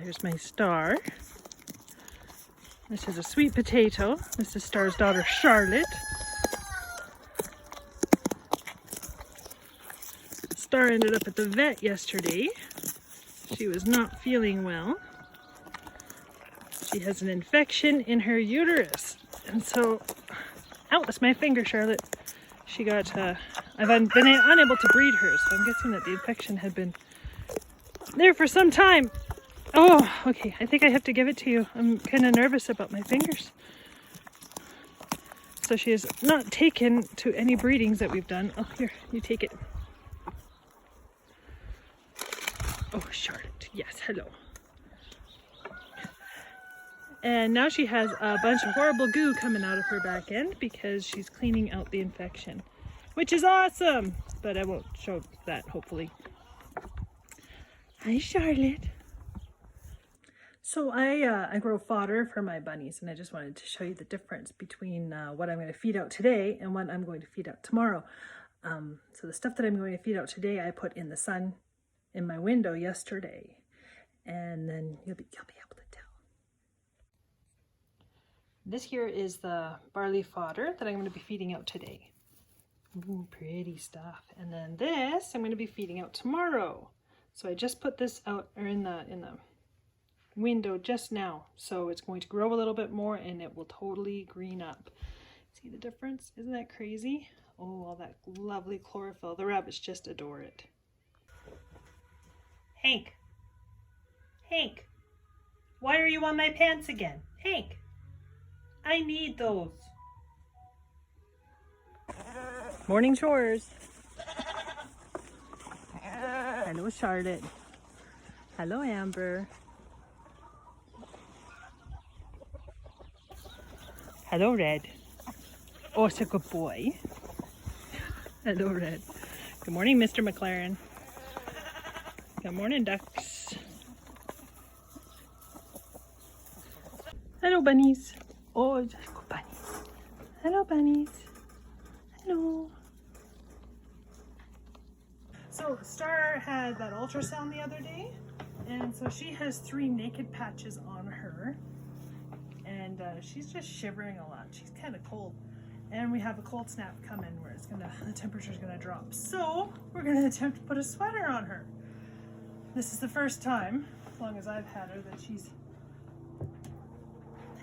There's my Star. This is a sweet potato. This is Star's daughter, Charlotte. Star ended up at the vet yesterday. She was not feeling well. She has an infection in her uterus. And so, ow, that's my finger, Charlotte. She got, I've been unable to breed her, so I'm guessing that the infection had been there for some time. Oh, okay, I think I have to give it to you. I'm kind of nervous about my fingers. So she is not taken to any breedings that we've done. Oh, here, you take it. Oh, Charlotte, yes, hello. And now she has a bunch of horrible goo coming out of her back end because she's cleaning out the infection, which is awesome, but I won't show that, hopefully. Hi, Charlotte. So I grow fodder for my bunnies, and I just wanted to show you the difference between what I'm going to feed out today and what I'm going to feed out tomorrow. So the stuff that I'm going to feed out today, I put in the sun in my window yesterday, and then you'll be able to tell. This here is the barley fodder that I'm going to be feeding out today. Ooh, pretty stuff. And then this I'm going to be feeding out tomorrow. So I just put this out in the window just now. So it's going to grow a little bit more and it will totally green up. See the difference? Isn't that crazy? Oh, all that lovely chlorophyll. The rabbits just adore it. Hank. Hank. Why are you on my pants again? Hank. I need those. Morning chores. Hello, Charlotte. Hello, Amber. Hello, Red. Oh, it's a good boy. Hello, Red. Good morning, Mr. McLaren. Good morning, ducks. Hello, bunnies. Oh, just good bunnies. Hello, bunnies. Hello. So Star had that ultrasound the other day, and so she has 3 naked patches on her, and she's just shivering a lot. She's kind of cold, and we have a cold snap coming where the temperature's gonna drop. So we're gonna attempt to put a sweater on her. This is the first time, as long as I've had her, that she's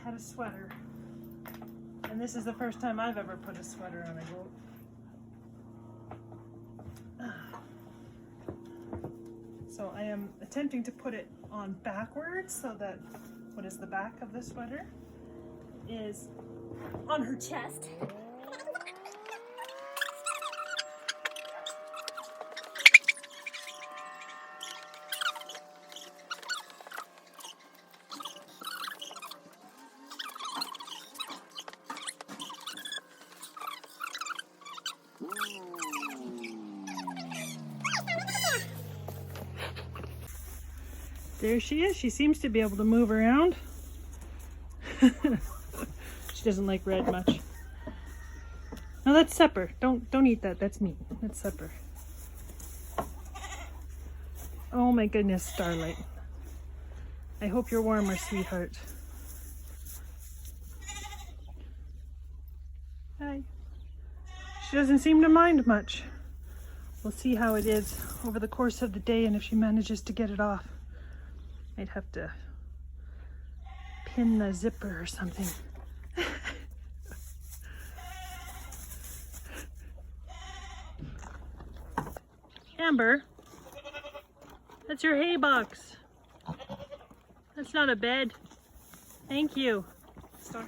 had a sweater. And this is the first time I've ever put a sweater on a goat. So I am attempting to put it on backwards so that what is the back of the sweater is on her chest. There she is. She seems to be able to move around. She doesn't like red much. No, that's supper. Don't eat that. That's meat. That's supper. Oh my goodness, Starlight. I hope you're warmer, sweetheart. Hi. She doesn't seem to mind much. We'll see how it is over the course of the day and if she manages to get it off. I'd have to pin the zipper or something. Amber, that's your hay box. That's not a bed. Thank you. Star.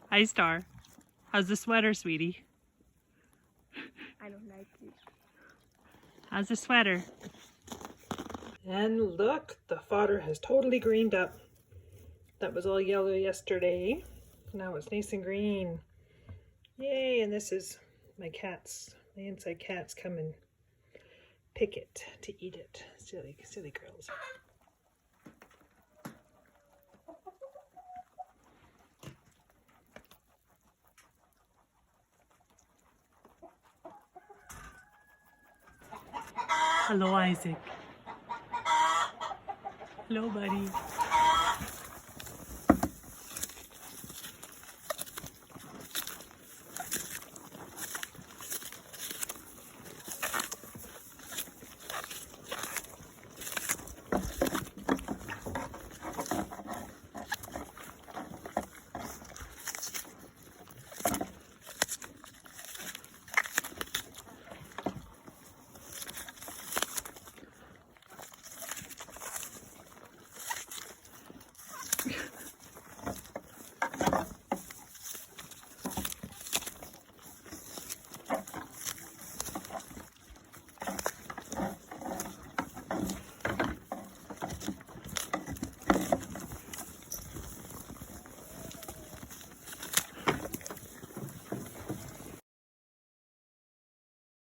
Hi, Star. How's the sweater, sweetie? I don't like it. How's the sweater? And look, the fodder has totally greened up. That was all yellow yesterday. Now it's nice and green. Yay, and this is my cats. My inside cats come and pick it to eat it. Silly, silly girls. Hello, Isaac. Hello, buddy.